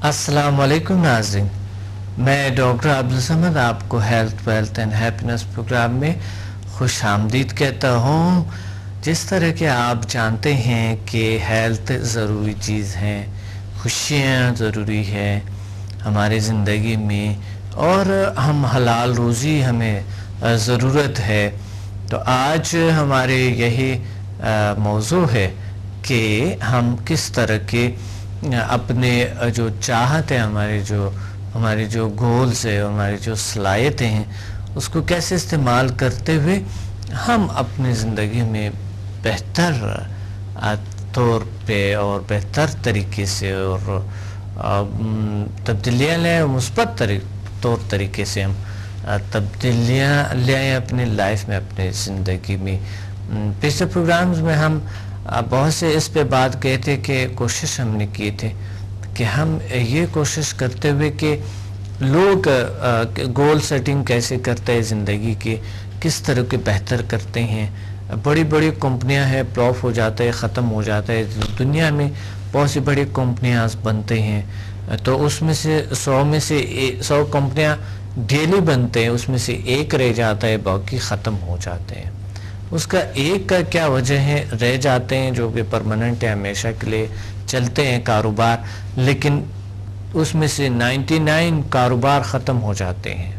السلام علیکم ناظرین، میں ڈاکٹر عبدالصمد آپ کو health wealth and happiness program میں خوش آمدید کہتا ہوں۔ جس طرح کہ آپ جانتے ہیں کہ ہیلتھ ضروری چیز ہے، خوشیاں ضروری ہے ہماری زندگی میں، اور ہم حلال روزی ہمیں ضرورت ہے، تو آج ہمارے یہی موضوع ہے کہ ہم کس طرح کے اپنے جو چاہت ہے، ہمارے جو گولز ہے، ہماری جو صلاحیتیں ہیں، اس کو کیسے استعمال کرتے ہوئے ہم اپنی زندگی میں بہتر طور پہ اور بہتر طریقے سے اور تبدیلیاں لیں، مثبت طور طریقے سے ہم تبدیلیاں لائیں اپنی لائف میں، اپنی زندگی میں۔ پچھلے پروگرامز میں ہم بہت سے اس پہ بات کہے تھے کہ کوشش ہم نے کی تھے کہ ہم یہ کوشش کرتے ہوئے کہ لوگ گول سیٹنگ کیسے کرتے ہیں زندگی کے، کس طرح کے بہتر کرتے ہیں۔ بڑی بڑی کمپنیاں ہیں، پلاف ہو جاتا ہے، ختم ہو جاتا ہے، دنیا میں بہت سی بڑی کمپنیاں بنتے ہیں، تو اس میں سے 100 کمپنیاں ڈیلی بنتے ہیں، اس میں سے ایک رہ جاتا ہے، باقی ختم ہو جاتے ہیں۔ اس کا ایک کا کیا وجہ ہے؟ رہ جاتے ہیں جو کہ پرماننٹ ہے، ہمیشہ کے لیے چلتے ہیں کاروبار، لیکن اس میں سے 99 کاروبار ختم ہو جاتے ہیں۔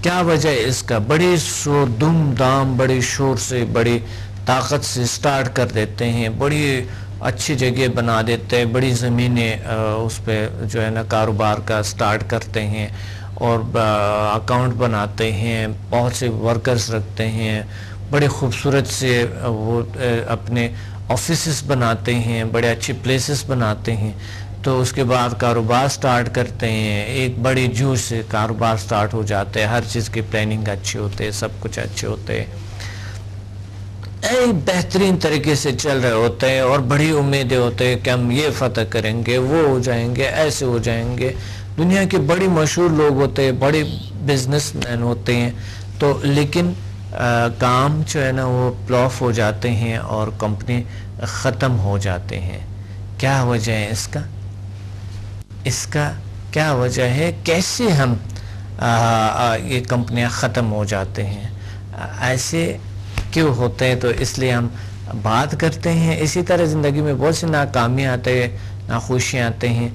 کیا وجہ ہے اس کا؟ بڑی شور دم دام، بڑی شور سے، بڑی طاقت سے سٹارٹ کر دیتے ہیں، بڑی اچھی جگہ بنا دیتے ہیں، بڑی زمینیں اس پہ جو ہے نا کاروبار کا سٹارٹ کرتے ہیں، اور اکاؤنٹ بناتے ہیں، بہت سے ورکرز رکھتے ہیں، بڑے خوبصورت سے وہ اپنے آفیسز بناتے ہیں، بڑے اچھے پلیسز بناتے ہیں، تو اس کے بعد کاروبار سٹارٹ کرتے ہیں، ایک بڑی جوش سے کاروبار سٹارٹ ہو جاتا ہے، ہر چیز کی پلاننگ اچھی ہوتے ہے، سب کچھ اچھے ہوتے ہیں، بہترین طریقے سے چل رہے ہوتے ہیں، اور بڑی امیدیں ہوتے ہیں کہ ہم یہ فتح کریں گے، وہ ہو جائیں گے، ایسے ہو جائیں گے۔ دنیا کے بڑی مشہور لوگ ہوتے ہیں، بڑے بزنس مین ہوتے ہیں، تو لیکن کام جو ہے نا وہ پلاف ہو جاتے ہیں اور کمپنی ختم ہو جاتے ہیں۔ کیا وجہ ہے اس کا؟ اس کا کیا وجہ ہے؟ کیسے ہم یہ کمپنیاں ختم ہو جاتے ہیں؟ ایسے کیوں ہوتے ہیں؟ تو اس لیے ہم بات کرتے ہیں۔ اسی طرح زندگی میں بہت سی ناکامیاں آتے ہیں، ناخوشیاں آتے ہیں،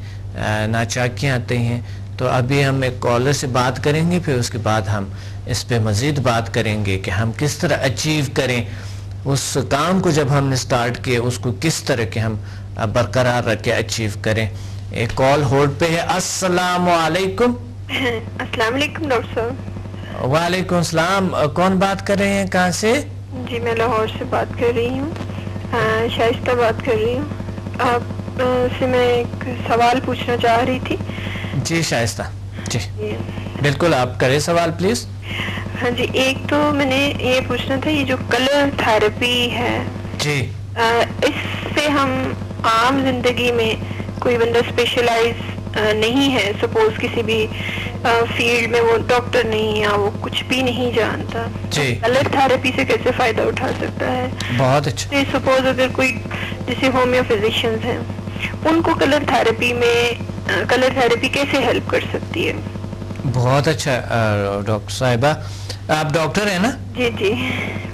ناچاکیاں آتے ہیں، تو ابھی ہم ایک کالر سے بات کریں گے، پھر اس کے بعد ہم اس پہ مزید بات کریں گے کہ ہم کس طرح اچیو کریں اس کام کو، جب ہم نے سٹارٹ کیا اس کو کس طرح کے ہم برقرار رکھ کے اچیو کریں۔ ایک کال ہولڈ پہ ہے۔ السلام علیکم۔ السلام علیکم ڈاکٹر صاحب۔ وعلیکم السلام۔ کون بات کر رہے ہیں؟ کہاں سے؟ جی میں لاہور سے بات کر رہی ہوں، شائستہ بات کر رہی ہوں۔ آپ سے میں ایک سوال پوچھنا چاہ رہی تھی۔ جی شائستہ، جی بالکل آپ کریں سوال پلیز۔ ہاں جی، ایک تو میں نے یہ پوچھنا تھا، یہ جو کلر تھراپی ہے، جی اس سے ہم عام زندگی میں کوئی بندہ اسپیشلائز نہیں ہے، سپوز کسی بھی فیلڈ میں وہ ڈاکٹر نہیں ہے، وہ کچھ بھی نہیں جانتا، جی کلر تھراپی سے کیسے فائدہ اٹھا سکتا ہے؟ بہت اچھا۔ سپوز اگر کوئی جیسے ہومیو فزیشینز ہیں، ان کو کلر تھراپی کیسے ہیلپ کر سکتی ہے؟ بہت اچھا ڈاکٹر صاحبہ، آپ ڈاکٹر ہیں نا؟ جی جی،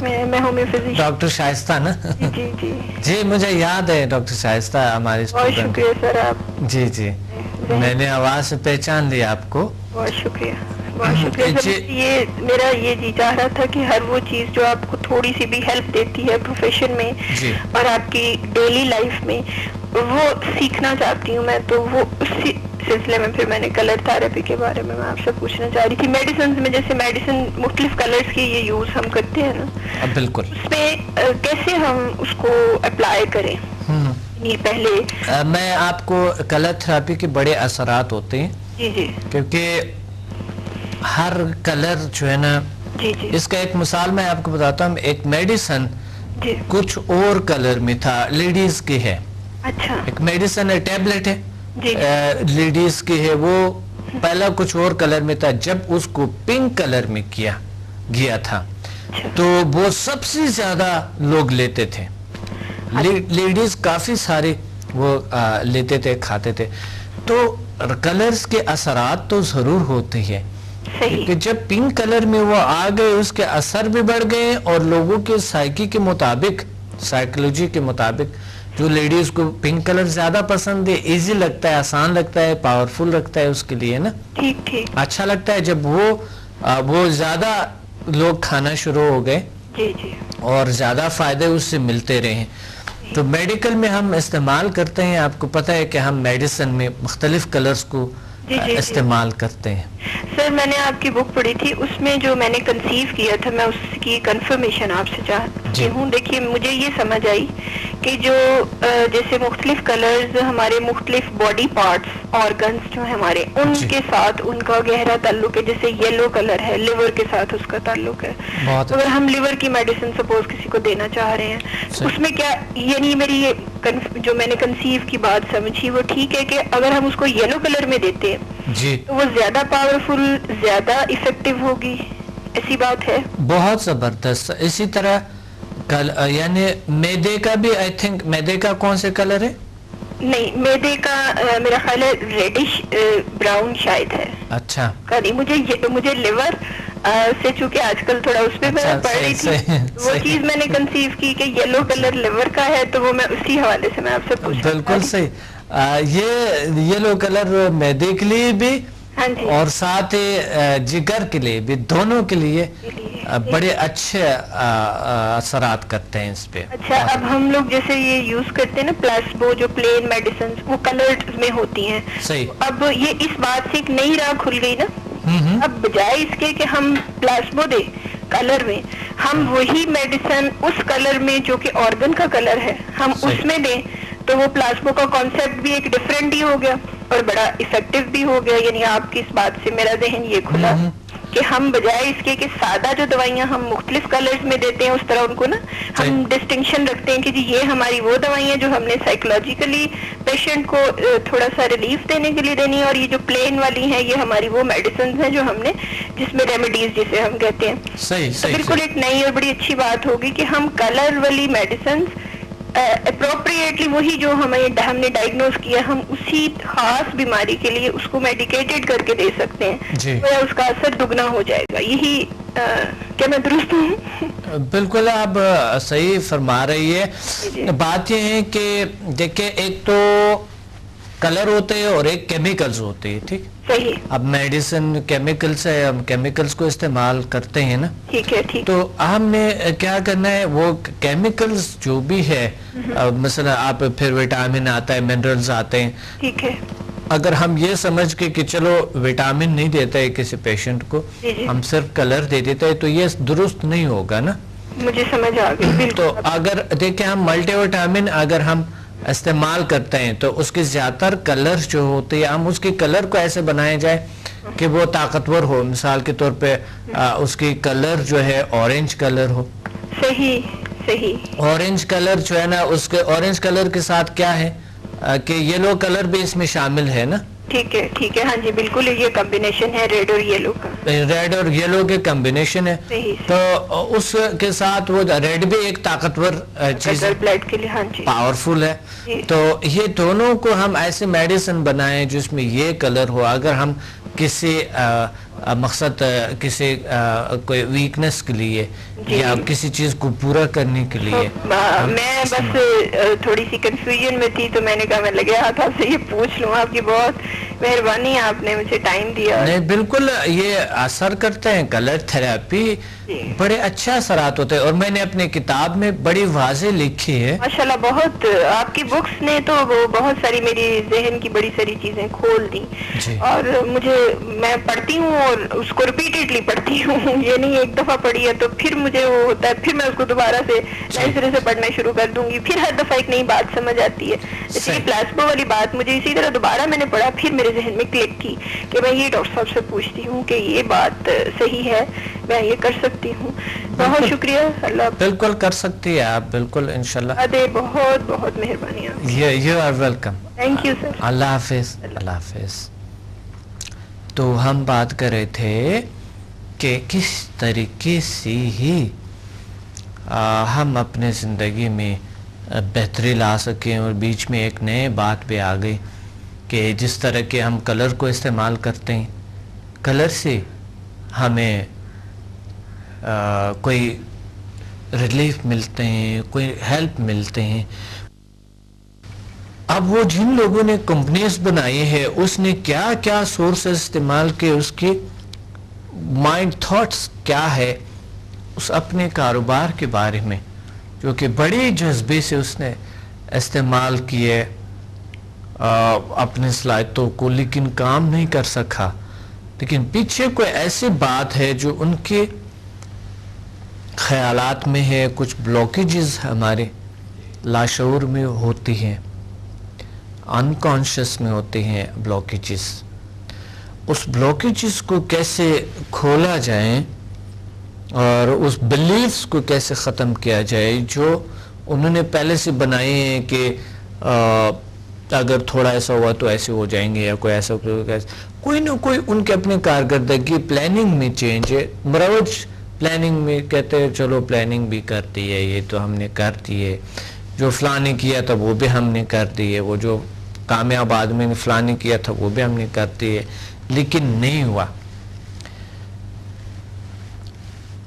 میں ہومیو فزیشین۔ ڈاکٹر شائستہ نا؟ جی جی جی مجھے یاد ہے ڈاکٹر شائستہ ہمارے بہت شکریہ سر آپ۔ جی جی، میں نے آواز سے پہچان لیا آپ کو۔ بہت شکریہ، بہت شکریہ سر۔ یہ میرا یہ جی چاہ رہا تھا کہ ہر وہ چیز جو آپ کو تھوڑی سی بھی ہیلپ دیتی ہے پروفیشن میں اور آپ کی ڈیلی لائف میں، وہ سیکھنا چاہتی ہوں میں، تو وہ اسی سلسلے میں پھر میں نے کلر تھراپی کے بارے میں آپ سے پوچھنا چاہ رہی تھی۔ میڈیسنز میں جیسے میڈیسن مختلف کلرز کی یہ یوز ہم کرتے ہیں نا، بالکل، اس میں کیسے ہم اس کو اپلائی کریں؟ پہلے میں آپ کو کلر تھراپی کے بڑے اثرات ہوتے ہیں، جی جی، کیونکہ ہر کلر جو ہے نا، جی جی، اس کا ایک مثال میں آپ کو بتاتا ہوں۔ ایک میڈیسن جی، کچھ اور کلر میں تھا، لیڈیز کی ہے، اچھا، ایک میڈیسن ہے، ٹیبلٹ ہے، جی لیڈیز کی ہے، وہ پہلا کچھ اور کلر میں تھا، جب اس کو پنک کلر میں کیا گیا تھا تو وہ سب سے زیادہ لوگ لیتے تھے، لیڈیز کافی سارے وہ لیتے تھے، کھاتے تھے، تو کلرز کے اثرات تو ضرور ہوتے ہیں صحیح. کہ جب پنک کلر میں وہ آ گئے اس کے اثر بھی بڑھ گئے اور لوگوں کے سائیکی کے مطابق, سائیکولوجی کے مطابق جو لیڈیز کو پنک کلر زیادہ پسند ہے, ایزی لگتا ہے, آسان لگتا ہے, پاورفل لگتا ہے اس کے لیے نا, ٹھیک ٹھیک, اچھا لگتا ہے جب وہ زیادہ لوگ کھانا شروع ہو گئے جی جی, اور زیادہ فائدے اس سے ملتے رہے. تو میڈیکل میں ہم استعمال کرتے ہیں, آپ کو پتہ ہے کہ ہم میڈیسن میں مختلف کلرز کو استعمال کرتے ہیں. سر میں نے آپ کی بک پڑھی تھی, اس میں جو میں نے کنسیو کیا تھا, میں اس کی کنفرمیشن آپ سے چاہتی ہوں. دیکھیے مجھے یہ سمجھ آئی کہ جو جیسے مختلف کلرز ہمارے مختلف باڈی پارٹس, آرگنز جو ہیں ہمارے, ان کے ساتھ ان کا گہرا تعلق ہے. جیسے یلو کلر ہے, لیور کے ساتھ اس کا تعلق ہے. اگر ہم لیور کی میڈیسن سپوز کسی کو دینا چاہ رہے ہیں, اس میں کیا, یعنی میری یہ جو میں نے کنسیو کی بات سمجھی وہ ٹھیک ہے کہ اگر ہم اس کو یلو کلر میں دیتے ہیں جی تو وہ زیادہ پاورفل, زیادہ افیکٹو ہوگی, ایسی بات ہے؟ بہت زبردست. اسی طرح یعنی میدے کا بھی, آئی تھنک میدے کا کون سے کلر ہے؟ نہیں, میدے کا میرا خیال ہے ریڈش براؤن شاید ہے. اچھا, مجھے لیور سے, چونکہ آج کل تھوڑا اس پہ میں پڑھ رہی تھی, وہ چیز میں نے کنسیو کی کہ یلو کلر لیور کا ہے, تو وہ میں اسی حوالے سے میں آپ سے پوچھ. بالکل صحیح. یہ یلو کلر میدے کے لیے بھی اور ساتھ جگر کے لیے بھی, دونوں کے لیے بڑے اچھے اثرات کرتے ہیں اس پہ. اچھا, اب ہم لوگ جیسے یہ یوز کرتے ہیں نا پلاسبو, جو پلین میڈیسنز وہ کلرڈ میں ہوتی ہیں, صحیح. اب یہ اس بات سے ایک نئی راہ کھل گئی نا. اب بجائے اس کے کہ ہم پلاسبو دیں کلر میں, ہم وہی میڈیسن اس کلر میں جو کہ آرگن کا کلر ہے ہم اس میں دیں, تو وہ پلاسبو کا کانسیپٹ بھی ایک ڈفرینٹ ہی ہو گیا اور بڑا افیکٹو بھی ہو گیا. یعنی آپ کی اس بات سے میرا ذہن یہ کھلا کہ ہم بجائے اس کے کہ سادہ جو دوائیاں ہم مختلف کلرز میں دیتے ہیں, اس طرح ان کو نا ہم ڈسٹنکشن رکھتے ہیں کہ جی یہ ہماری وہ دوائیاں جو ہم نے سائیکولوجیکلی پیشنٹ کو تھوڑا سا ریلیف دینے کے لیے دینی ہے, اور یہ جو پلین والی ہیں یہ ہماری وہ میڈیسنز ہیں جو ہم نے, جس میں ریمیڈیز جسے ہم کہتے ہیں. بالکل ایک نئی اور بڑی اچھی بات ہوگی کہ ہم کلر والی میڈیسنز اپروپریٹلی وہی جو ہم نے ڈائگنوز کیا, ہم اسی خاص بیماری کے لیے اس کو میڈیکیٹڈ کر کے دے سکتے ہیں, تو اس کا اثر دگنا ہو جائے گا. یہی کیا میں درست ہوں؟ بالکل آپ صحیح فرما رہی ہے. بات یہ ہے کہ دیکھیں ایک تو کلر ہوتے ہیں اور ایک کیمیکلز ہوتے ہیں, ٹھیک. صحیح. اب میڈیسن کیمیکلز ہے, ہم کیمیکلز کو استعمال کرتے ہیں نا, ٹھیک ہے, ٹھیک. تو ہم نے کیا کرنا ہے, وہ کیمیکلز جو بھی ہے, مثلا آپ پھر وٹامن آتا ہے, منرلز آتے ہیں, ٹھیک ہے, اگر ہم یہ سمجھ کے کہ چلو وٹامن نہیں دیتا ہے کسی پیشنٹ کو, ہم صرف کلر دے دیتا ہے, تو یہ درست نہیں ہوگا نا. مجھے سمجھ آ گئی. تو اگر دیکھیں ہم ملٹی وٹامن اگر ہم استعمال کرتے ہیں تو اس کے زیادہ تر کلر جو ہوتے ہیں, ہم اس کے کلر کو ایسے بنائے جائے کہ وہ طاقتور ہو. مثال کے طور پہ اس کی کلر جو ہے اورنج کلر ہو. صحیح صحیح. اورنج کلر جو ہے نا, اس کے اورنج کلر کے ساتھ کیا ہے کہ یلو کلر بھی اس میں شامل ہے نا. ٹھیک ہے, ٹھیک ہے, ہاں جی بالکل, یہ کمبینیشن ہے ریڈ اور یلو کا, ریڈ اور یلو کے کمبینیشن ہے. تو اس کے ساتھ وہ ریڈ بھی ایک طاقتور چیز ہے, بلڈ کے لیے, ہاں جی, پاورفل ہے. تو یہ دونوں کو ہم ایسے میڈیسن بنائیں جس میں یہ کلر ہو. اگر ہم کسی مقصد کسی کوئی ویکنس کے لیے یا کسی چیز کو پورا کرنے کے لیے, میں بس تھوڑی سی کنفیوژن میں تھی, تو میں نے کہا میں لگے ہاتھ آپ سے یہ پوچھ لوں. آپ کی بہت مہربانی, آپ نے مجھے ٹائم دیا. نہیں بالکل, یہ اثر کرتے ہیں کلر تھراپی, بڑے اچھے اثرات ہوتے ہیں, اور میں نے اپنے کتاب میں بڑی واضح لکھی ہے. ماشاءاللہ, بہت آپ کی بکس نے تو بہت ساری میری ذہن کی بڑی ساری چیزیں کھول دی, اور مجھے, میں پڑھتی ہوں اور اس کو ریپیٹڈلی پڑھتی ہوں, یہ نہیں ایک دفعہ پڑھی ہے تو پھر مجھے وہ ہوتا ہے, پھر میں اس کو دوبارہ سے نئے سرے سے پڑھنا شروع کر دوں گی, پھر ہر دفعہ ایک نئی بات سمجھ آتی ہے. جیسے پلاسبو والی بات مجھے اسی طرح دوبارہ میں نے پڑھا, پھر میرے ذہن میں کلک کی کہ میں یہ ڈاکٹر صاحب سے پوچھتی ہوں کہ یہ بات صحیح ہے, میں یہ کر سکتی ہوں. بہت شکریہ. اللہ بالکل کر سکتی ہے آپ, بالکل انشاءاللہ. بہت بہت مہربانی. You are welcome. Thank you sir. اللہ حافظ. اللہ حافظ. تو ہم بات کر رہے تھے کہ کس طریقے سے ہی ہم اپنے زندگی میں بہتری لا سکیں, اور بیچ میں ایک نئے بات بھی آ گئی کہ جس طرح کے ہم کلر کو استعمال کرتے ہیں، کلر سے ہمیں کوئی ریلیف ملتے ہیں، کوئی ہیلپ ملتے ہیں. اب وہ جن لوگوں نے کمپنیز بنائی ہے اس نے کیا کیا سورسز استعمال کیے، اس کی مائنڈ تھاٹس کیا ہے اس اپنے کاروبار کے بارے میں، جو کہ بڑے جذبے سے اس نے استعمال کیے اپنے صلاحیتوں کو، لیکن کام نہیں کر سکا. لیکن پیچھے کوئی ایسی بات ہے جو ان کے خیالات میں ہے، کچھ بلاکیجز ہمارے لاشعور میں ہوتی ہیں، انکانشس میں ہوتے ہیں بلاکیجز. اس بلاکیجز کو کیسے کھولا جائے اور اس بلیفز کو کیسے ختم کیا جائے جو انہوں نے پہلے سے بنائے ہیں کہ اگر تھوڑا ایسا ہوا تو ایسے ہو جائیں گے، یا کوئی ایسا کوئی نہ کوئی ان کے اپنے کارکردگی پلاننگ میں چینج ہے. مروج پلاننگ میں کہتے ہیں چلو پلاننگ بھی کرتی ہے، یہ تو ہم نے کر دی ہے، جو فلاں نے کیا تھا وہ بھی ہم نے کر دی ہے، وہ جو کامیاب آدمی نے فلاں نے کیا تھا وہ بھی ہم نے کر دی ہے، لیکن نہیں ہوا.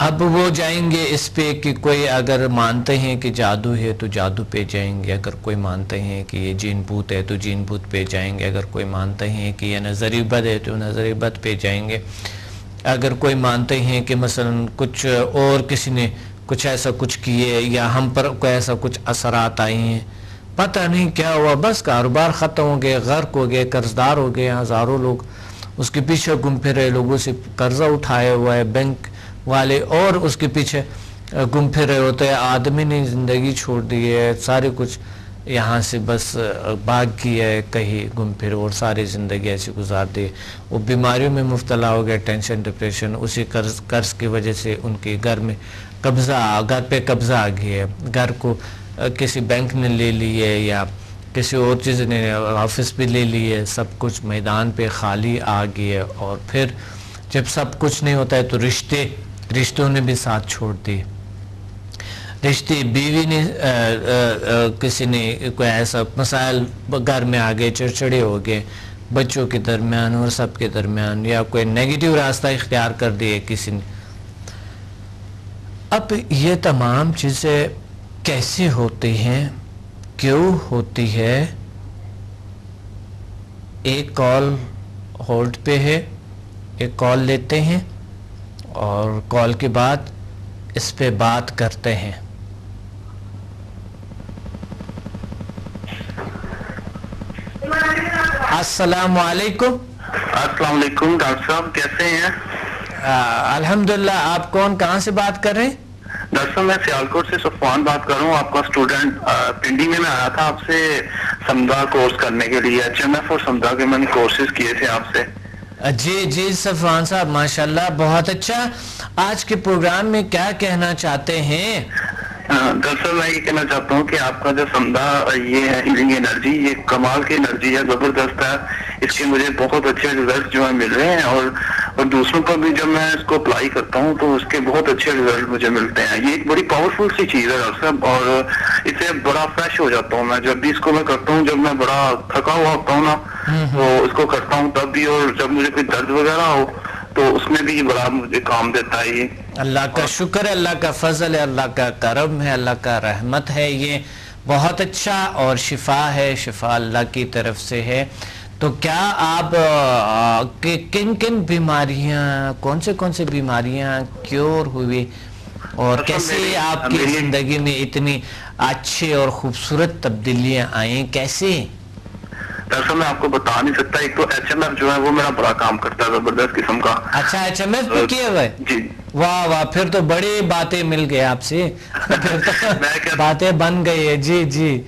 اب وہ جائیں گے اس پہ کہ کوئی اگر مانتے ہیں کہ جادو ہے تو جادو پہ جائیں گے، اگر کوئی مانتے ہیں کہ یہ جین بھوت ہے تو جین بھوت پہ جائیں گے، اگر کوئی مانتے ہیں کہ یہ نظری بد ہے تو نظری بد پہ جائیں گے، اگر کوئی مانتے ہیں کہ مثلا کچھ اور کسی نے کچھ ایسا کچھ کیے یا ہم پر کوئی ایسا کچھ اثرات آئی ہیں، پتہ نہیں کیا ہوا، بس کاروبار ختم ہو گئے، غرق ہو گئے، قرضدار ہو گئے. ہزاروں لوگ اس کے پیچھے گھوم پھر رہے، لوگوں سے قرضہ اٹھایا ہوا ہے بینک والے، اور اس کے پیچھے گھوم پھر رہے ہوتے ہیں. آدمی نے زندگی چھوڑ دی ہے، سارے کچھ یہاں سے بس بھاگ گیا ہے کہیں گھوم پھر، اور ساری زندگی ایسی گزار دی. وہ بیماریوں میں مبتلا ہو گیا، ٹینشن ڈپریشن، اسی قرض کی وجہ سے ان کے گھر پہ قبضہ آ گیا ہے، گھر کو کسی بینک نے لے لی ہے یا کسی اور چیز نے آفس بھی لے لی ہے، سب کچھ میدان پہ خالی آ گیا ہے. اور پھر جب سب کچھ نہیں ہوتا ہے تو رشتوں نے بھی ساتھ چھوڑ دی، رشتے، بیوی نے کسی نے کوئی ایسا مسائل گھر میں آ گئے، چڑچڑے ہو گئے بچوں کے درمیان اور سب کے درمیان، یا کوئی نیگیٹو راستہ اختیار کر دیے کسی نے. اب یہ تمام چیزیں کیسے ہوتی ہیں، کیوں ہوتی ہے؟ ایک کال ہولڈ پہ ہے، ایک کال لیتے ہیں اور کال کے بعد اس پہ بات کرتے ہیں. السلام علیکم. السلام علیکم ڈاکٹر صاحب، کیسے ہیں؟ الحمدللہ. آپ کون، کہاں سے بات کر رہے ہیں؟ ڈاکٹر صاحب میں سیالکوٹ سے صفوان بات کر رہا ہوں، آپ کا اسٹوڈنٹ. پنڈی میں آیا تھا آپ سے سمدھا کورس کرنے کے لیے، HMF اور سمدھا کے میں نے کورسز کیے تھے آپ سے. جی صفوان صاحب، ماشاءاللہ بہت اچھا. آج کے پروگرام میں کیا کہنا چاہتے ہیں؟ دراصل میں یہ کہنا چاہتا ہوں کہ آپ کا جو سمدھا یہ ہے ہیلنگ انرجی، یہ کمال کی انرجی ہے، زبردست ہے. اس کے مجھے بہت اچھے ریزلٹ جو ہے مل رہے ہیں، اور دوسروں پر بھی جب میں اس کو اپلائی کرتا ہوں تو اس کے بہت اچھے ریزلٹ مجھے ملتے ہیں. یہ ایک بڑی پاورفل سی چیز ہے ڈاکٹر صاحب، اور اس سے بڑا فریش ہو جاتا ہوں میں جب بھی اس کو میں کرتا ہوں. جب میں بڑا تھکا ہوا ہوتا ہوں نا تو اس کو کرتا ہوں تب بھی، اور جب مجھے کوئی درد وغیرہ ہو تو اس میں بھی بڑا مجھے کام دیتا ہے. یہ اللہ کا شکر ہے، اللہ کا فضل ہے، اللہ کا کرم ہے، اللہ کا رحمت ہے. یہ بہت اچھا، اور شفا ہے، شفا اللہ کی طرف سے ہے. تو کیا آپ کن بیماریاں، کون سے بیماریاں کیور ہوئی، اور کیسے آپ کی زندگی میں اتنی اچھی اور خوبصورت تبدیلیاں آئیں، کیسے؟ دراصل میں آپ کو بتا نہیں سکتا. ایک تو HMF جو ہے وہ میرا بڑا کام کرتا ہے، زبردست قسم کا. اچھا HMF بھی کیا ہوا ہے؟ جی. واہ، پھر تو بڑی باتیں مل گئے آپ سے، باتیں بن گئی ہے. جی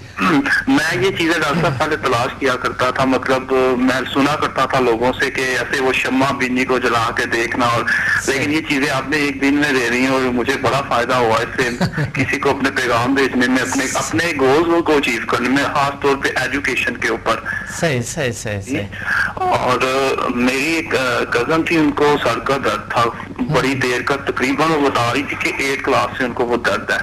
میں یہ چیزیں ڈاکٹر صاحب پہلے تلاش کیا کرتا تھا، مطلب میں سنا کرتا تھا لوگوں سے کہ ایسے وہ شمع بینی کو جلا کے دیکھنا، اور لیکن یہ چیزیں آپ نے ایک دن میں دے رہی ہیں اور مجھے بڑا فائدہ ہوا اس سے. کسی کو اپنے پیغام بھیجنے میں، اپنے گولز کو اچیو کرنے میں، خاص طور پہ ایجوکیشن کے اوپر. صحیح. اور میری ایک کزن تھی، ان کو سر کا درد تھا بڑی دیر کا، تقریباً وہ بتا رہی تھی کہ 8 کلاس سے ان کو وہ درد ہے.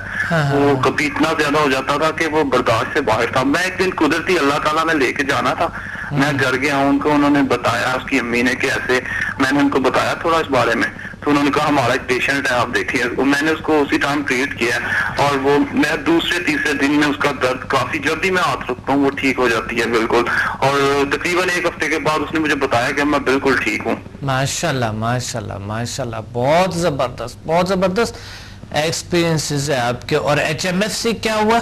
وہ کبھی اتنا زیادہ ہو جاتا تھا کہ وہ برداشت سے باہر تھا. میں ایک دن قدرتی اللہ تعالیٰ نے لے کے جانا تھا میں گھر گیا ہوں ان کو, انہوں نے بتایا اس کی امی نے کہ ایسے, میں نے ان کو بتایا تھوڑا اس بارے میں, تو انہوں نے کہا ہمارا ایک پیشنٹ ہے آپ دیکھیے, میں نے اس کو اسی ٹائم ٹریٹ کیا اور وہ میں دوسرے تیسرے دن میں اس کا درد کافی, جب بھی میں ہاتھ رکھتا ہوں وہ ٹھیک ہو جاتی ہے بالکل, اور تقریباً 1 ہفتے کے بعد اس نے مجھے بتایا کہ میں بالکل ٹھیک ہوں. ماشاءاللہ ماشاءاللہ ماشاءاللہ, بہت زبردست بہت زبردست ایکسپیرینسز ہے آپ کے. اور HMF سے کیا ہوا؟